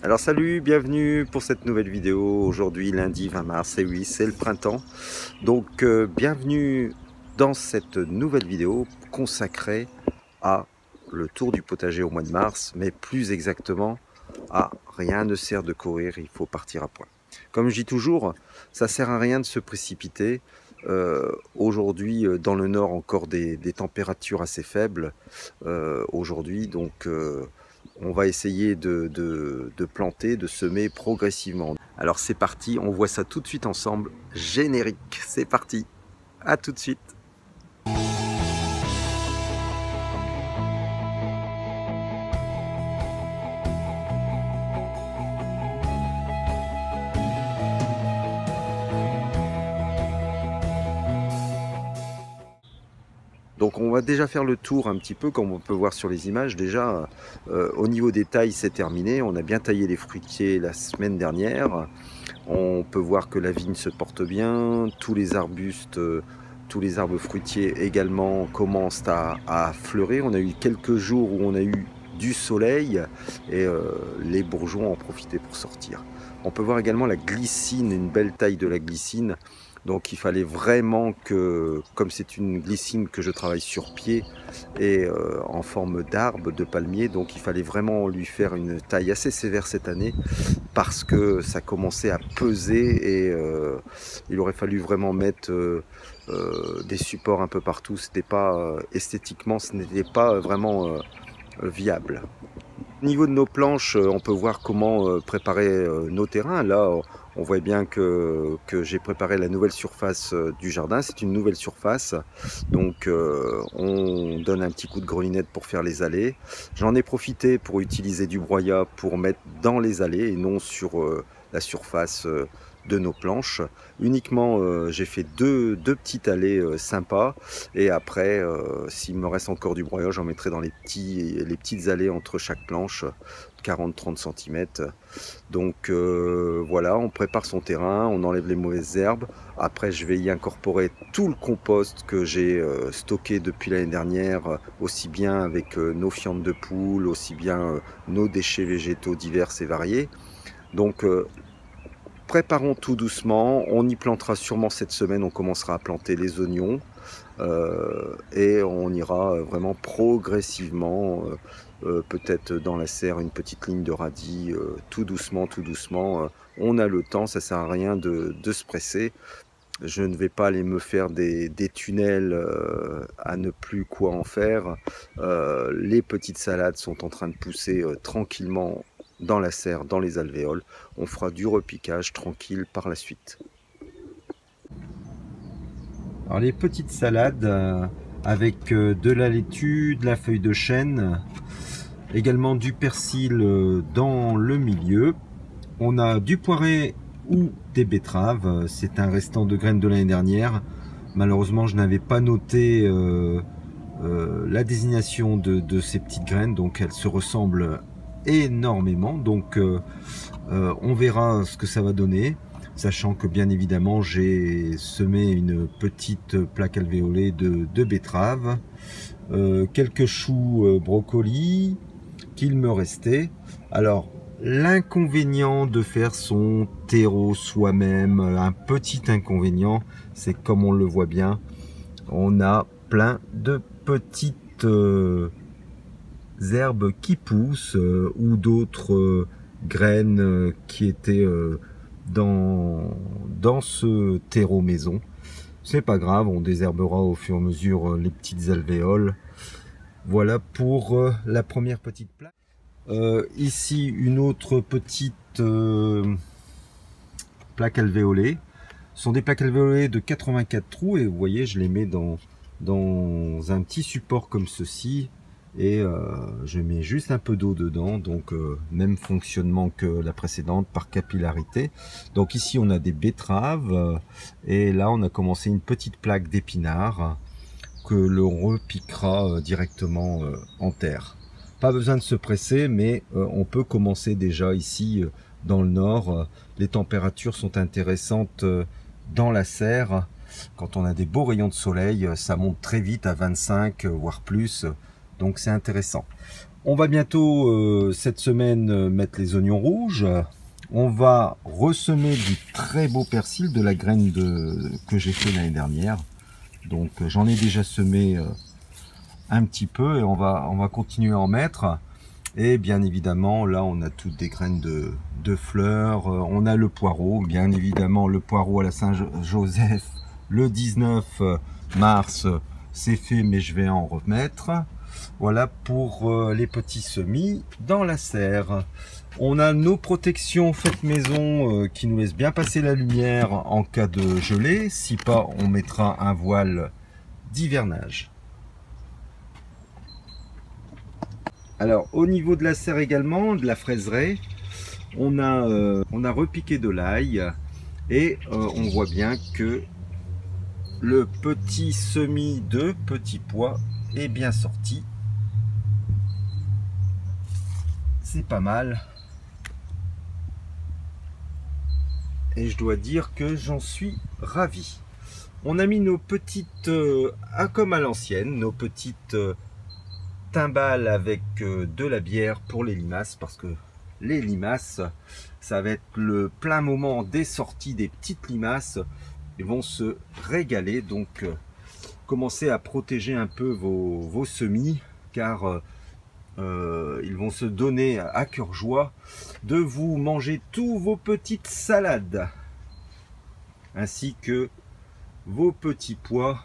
Alors salut, bienvenue pour cette nouvelle vidéo. Aujourd'hui lundi 20 mars, et oui c'est le printemps. Donc bienvenue dans cette nouvelle vidéo consacrée à le tour du potager au mois de mars, mais plus exactement à rien ne sert de courir, il faut partir à point. Comme je dis toujours, ça sert à rien de se précipiter. Aujourd'hui dans le nord encore des températures assez faibles aujourd'hui, donc on va essayer de planter, de semer progressivement. Alors c'est parti, on voit ça tout de suite ensemble. Générique, c'est parti. À tout de suite. Donc on va déjà faire le tour un petit peu, comme on peut voir sur les images. Déjà, au niveau des tailles, c'est terminé. On a bien taillé les fruitiers la semaine dernière. On peut voir que la vigne se porte bien. Tous les arbustes, tous les arbres fruitiers également commencent à fleurir. On a eu quelques jours où on a eu du soleil et les bourgeons en profitaient pour sortir. On peut voir également la glycine, une belle taille de la glycine. Donc il fallait vraiment que, comme c'est une glycine que je travaille sur pied et en forme d'arbre, de palmier, donc il fallait vraiment lui faire une taille assez sévère cette année parce que ça commençait à peser et il aurait fallu vraiment mettre des supports un peu partout. C'était pas esthétiquement, ce n'était pas vraiment viable. Au niveau de nos planches, on peut voir comment préparer nos terrains. Là, on voit bien que j'ai préparé la nouvelle surface du jardin. C'est une nouvelle surface. Donc, on donne un petit coup de grelinette pour faire les allées. J'en ai profité pour utiliser du broyat pour mettre dans les allées et non sur la surface de nos planches. Uniquement, j'ai fait deux petites allées sympas. Et après, s'il me reste encore du broyat, j'en mettrai dans les petites allées entre chaque planche, 40-30 cm. Donc voilà, on prépare son terrain, on enlève les mauvaises herbes. Après, je vais y incorporer tout le compost que j'ai stocké depuis l'année dernière, aussi bien avec nos fientes de poules, aussi bien nos déchets végétaux divers et variés. Donc préparons tout doucement, on y plantera sûrement cette semaine, on commencera à planter les oignons et on ira vraiment progressivement, peut-être dans la serre une petite ligne de radis, tout doucement, on a le temps, ça sert à rien de se presser. Je ne vais pas aller me faire des tunnels à ne plus quoi en faire. Les petites salades sont en train de pousser tranquillement dans la serre, dans les alvéoles. On fera du repiquage tranquille par la suite. Alors les petites salades avec de la laitue, de la feuille de chêne, également du persil dans le milieu. On a du poiré ou des betteraves, c'est un restant de graines de l'année dernière. Malheureusement, je n'avais pas noté la désignation de ces petites graines, donc elles se ressemblent énormément. Donc on verra ce que ça va donner, sachant que bien évidemment j'ai semé une petite plaque alvéolée de betteraves, quelques choux brocolis qu'il me restait. Alors l'inconvénient de faire son terreau soi-même, un petit inconvénient, c'est comme on le voit bien, on a plein de petites herbes qui poussent ou d'autres graines qui étaient dans ce terreau maison. C'est pas grave, on désherbera au fur et à mesure les petites alvéoles. Voilà pour la première petite plaque. Ici une autre petite plaque alvéolée. Ce sont des plaques alvéolées de 84 trous et vous voyez, je les mets dans un petit support comme ceci et je mets juste un peu d'eau dedans, donc même fonctionnement que la précédente par capillarité. Donc ici on a des betteraves et là on a commencé une petite plaque d'épinards que l'on repiquera directement en terre. Pas besoin de se presser, mais on peut commencer déjà ici dans le nord. Les températures sont intéressantes dans la serre. Quand on a des beaux rayons de soleil, ça monte très vite à 25 voire plus, donc c'est intéressant. On va bientôt cette semaine mettre les oignons rouges. On va ressemer du très beau persil, de la graine que j'ai fait l'année dernière. Donc j'en ai déjà semé un petit peu et on va continuer à en mettre. Et bien évidemment, là on a toutes des graines de fleurs. On a le poireau, bien évidemment le poireau à la Saint-Joseph le 19 mars. C'est fait, mais je vais en remettre. Voilà pour les petits semis dans la serre. On a nos protections faites maison qui nous laissent bien passer la lumière en cas de gelée. Si pas, on mettra un voile d'hivernage. Alors au niveau de la serre également, de la fraiseraie, on a repiqué de l'ail et on voit bien que le petit semis de petits pois est bien sorti. C'est pas mal. Et je dois dire que j'en suis ravi. On a mis nos petites, comme à l'ancienne, nos petites timbales avec de la bière pour les limaces, parce que les limaces, ça va être le plein moment des sorties des petites limaces. Ils vont se régaler, donc commencez à protéger un peu vos semis, car ils vont se donner à cœur joie de vous manger tous vos petites salades, ainsi que vos petits pois,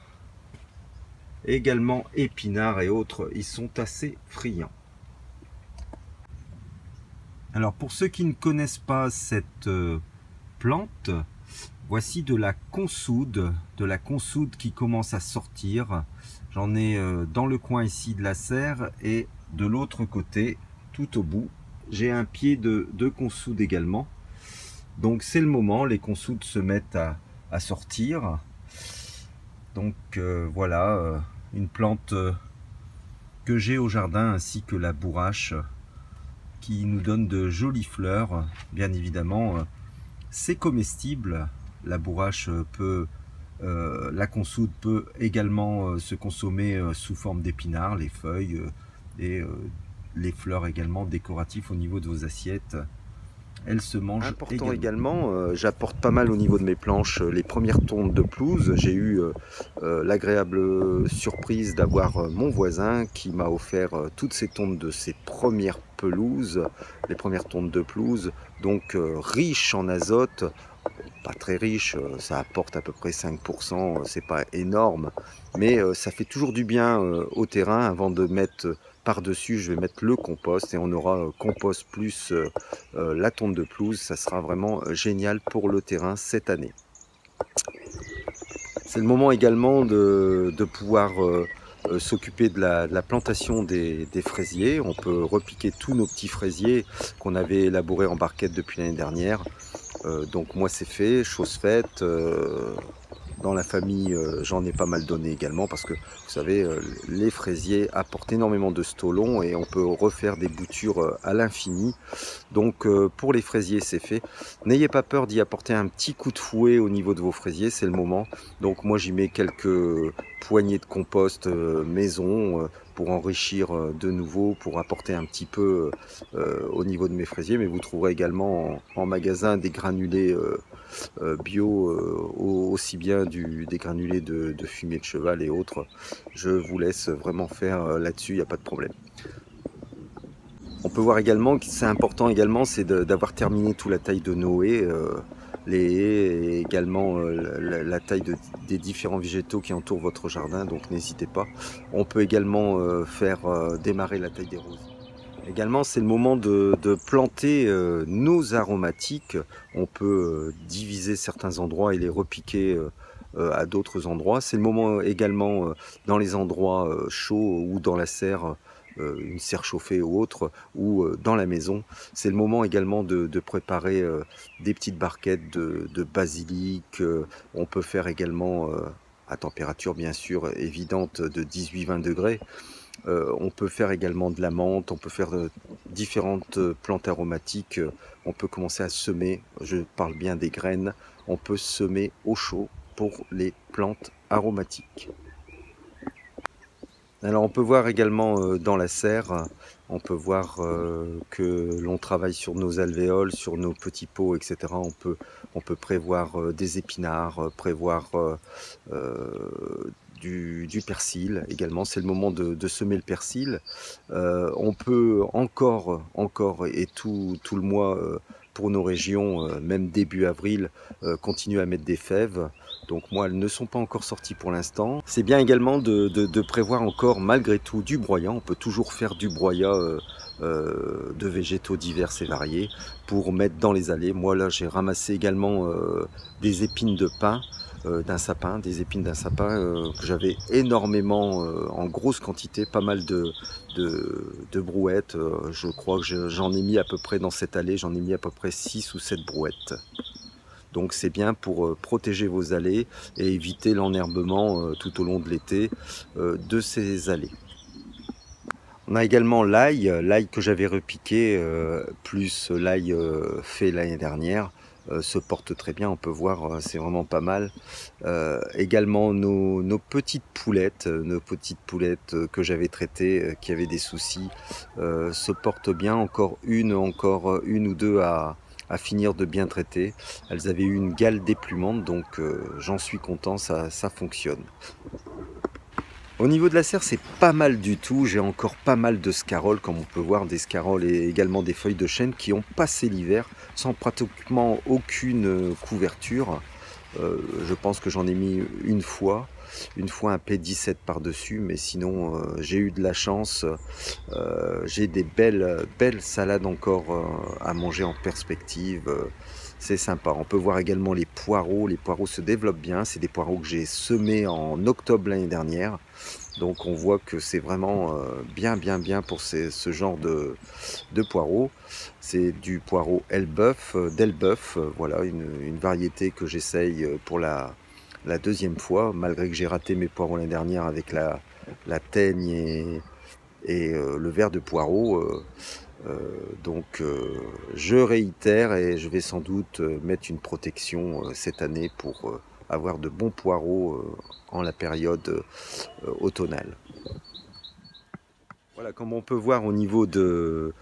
également épinards et autres. Ils sont assez friands. Alors pour ceux qui ne connaissent pas cette plante, voici de la consoude qui commence à sortir. J'en ai dans le coin ici de la serre, et de l'autre côté, tout au bout, j'ai un pied de consoude également. Donc c'est le moment, les consoudes se mettent à sortir. Donc voilà, une plante que j'ai au jardin, ainsi que la bourrache qui nous donne de jolies fleurs. Bien évidemment, c'est comestible. La bourrache la consoude peut également se consommer sous forme d'épinards, les feuilles et les fleurs également décoratives au niveau de vos assiettes. Elle se mange important également. J'apporte pas mal au niveau de mes planches les premières tondes de pelouse. J'ai eu l'agréable surprise d'avoir mon voisin qui m'a offert toutes ces tondes de ses premières pelouses, les premières tondes de pelouse, donc riches en azote. Pas très riche, ça apporte à peu près 5%, c'est pas énorme, mais ça fait toujours du bien au terrain. Avant de mettre par-dessus, je vais mettre le compost, et on aura compost plus la tonte de pelouse. Ça sera vraiment génial pour le terrain cette année. C'est le moment également de pouvoir s'occuper de la plantation des fraisiers. On peut repiquer tous nos petits fraisiers qu'on avait élaborés en barquette depuis l'année dernière. Donc moi c'est fait, chose faite. Dans la famille, j'en ai pas mal donné également, parce que vous savez, les fraisiers apportent énormément de stolons et on peut refaire des boutures à l'infini. Donc pour les fraisiers c'est fait. N'ayez pas peur d'y apporter un petit coup de fouet au niveau de vos fraisiers, c'est le moment. Donc moi j'y mets quelques poignées de compost maison pour enrichir de nouveau, pour apporter un petit peu au niveau de mes fraisiers. Mais vous trouverez également en magasin des granulés bio, aussi bien des granulés de fumier de cheval et autres. Je vous laisse vraiment faire là-dessus, il n'y a pas de problème. On peut voir également que c'est important également, c'est d'avoir terminé toute la taille de nos haies, les haies, et également la taille des différents végétaux qui entourent votre jardin, donc n'hésitez pas. On peut également faire démarrer la taille des roses. Également, c'est le moment de planter nos aromatiques. On peut diviser certains endroits et les repiquer à d'autres endroits. C'est le moment également dans les endroits chauds ou dans la serre, une serre chauffée ou autre, ou dans la maison. C'est le moment également de préparer des petites barquettes de basilic. On peut faire également à température bien sûr évidente de 18-20 degrés. On peut faire également de la menthe, on peut faire différentes plantes aromatiques. On peut commencer à semer, je parle bien des graines, on peut semer au chaud pour les plantes aromatiques. Alors on peut voir également dans la serre, on peut voir que l'on travaille sur nos alvéoles, sur nos petits pots, etc. On peut prévoir des épinards, prévoir du persil également. C'est le moment de semer le persil. On peut encore et tout le mois pour nos régions, même début avril, continuer à mettre des fèves. Donc moi, elles ne sont pas encore sorties pour l'instant. C'est bien également de prévoir encore malgré tout du broyat. On peut toujours faire du broyat de végétaux divers et variés pour mettre dans les allées. Moi là, j'ai ramassé également des épines de pin. D'un sapin, des épines d'un sapin que j'avais énormément en grosse quantité, pas mal de brouettes. Je crois que j'en ai mis à peu près dans cette allée, j'en ai mis à peu près 6 ou 7 brouettes. Donc c'est bien pour protéger vos allées et éviter l'enherbement tout au long de l'été de ces allées. On a également l'ail que j'avais repiqué, plus l'ail fait l'année dernière. Se porte très bien, on peut voir, c'est vraiment pas mal. Également nos petites poulettes que j'avais traitées, qui avaient des soucis, se portent bien. Encore une ou deux à finir de bien traiter. Elles avaient eu une gale déplumante, donc j'en suis content, ça fonctionne. Au niveau de la serre, c'est pas mal du tout. J'ai encore pas mal de scaroles, comme on peut voir, des scaroles et également des feuilles de chêne qui ont passé l'hiver sans pratiquement aucune couverture. Je pense que j'en ai mis une fois un P17 par-dessus, mais sinon j'ai eu de la chance. J'ai des belles salades encore à manger en perspective. C'est sympa. On peut voir également les poireaux. Les poireaux se développent bien. C'est des poireaux que j'ai semés en octobre l'année dernière. Donc on voit que c'est vraiment bien pour ce genre de poireaux. C'est du poireau d'Elbeuf, voilà une variété que j'essaye pour la deuxième fois, malgré que j'ai raté mes poireaux l'année dernière avec la teigne et le ver de poireau. Donc je réitère et je vais sans doute mettre une protection cette année pour avoir de bons poireaux en la période automnale. Voilà, comme on peut voir au niveau de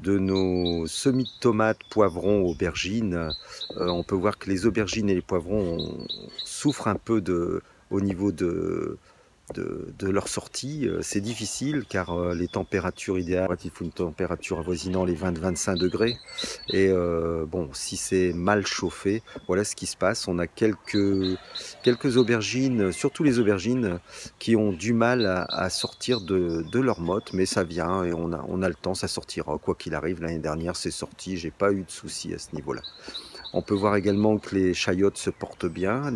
nos semis de tomates, poivrons, aubergines, on peut voir que les aubergines et les poivrons souffrent un peu au niveau de leur sortie. C'est difficile car les températures idéales, il faut une température avoisinant les 20-25 degrés. Et bon, si c'est mal chauffé, voilà ce qui se passe. On a quelques aubergines, surtout les aubergines, qui ont du mal à sortir de leur motte, mais ça vient et on a le temps, ça sortira. Quoi qu'il arrive, l'année dernière, c'est sorti, j'ai pas eu de soucis à ce niveau-là. On peut voir également que les chayotes se portent bien,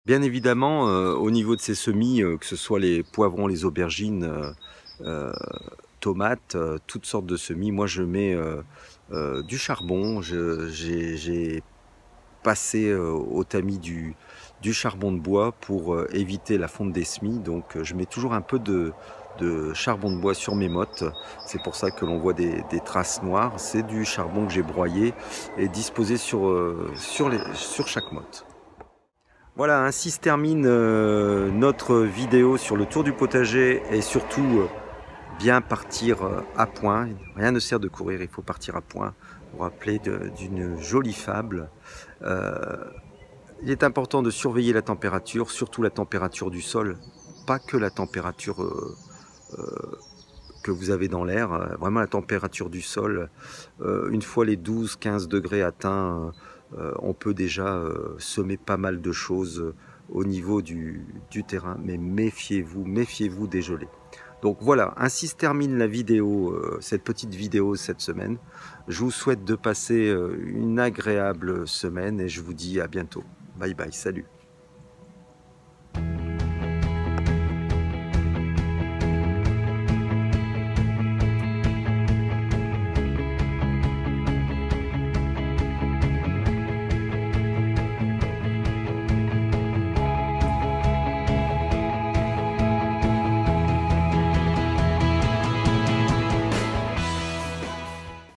Bien évidemment, au niveau de ces semis, que ce soit les poivrons, les aubergines, tomates, toutes sortes de semis, moi je mets du charbon. J'ai passé au tamis du charbon de bois pour éviter la fonte des semis. Donc je mets toujours un peu de charbon de bois sur mes mottes. C'est pour ça que l'on voit des traces noires. C'est du charbon que j'ai broyé et disposé sur chaque motte. Voilà, ainsi se termine notre vidéo sur le tour du potager et surtout bien partir à point. Rien ne sert de courir, il faut partir à point. Vous rappelez d'une jolie fable. Il est important de surveiller la température, surtout la température du sol, pas que la température que vous avez dans l'air, vraiment la température du sol. Une fois les 12-15 degrés atteints, on peut déjà semer pas mal de choses au niveau du terrain, mais méfiez-vous des gelées. Donc voilà, ainsi se termine la vidéo, cette petite vidéo cette semaine. Je vous souhaite de passer une agréable semaine et je vous dis à bientôt. Bye bye, salut.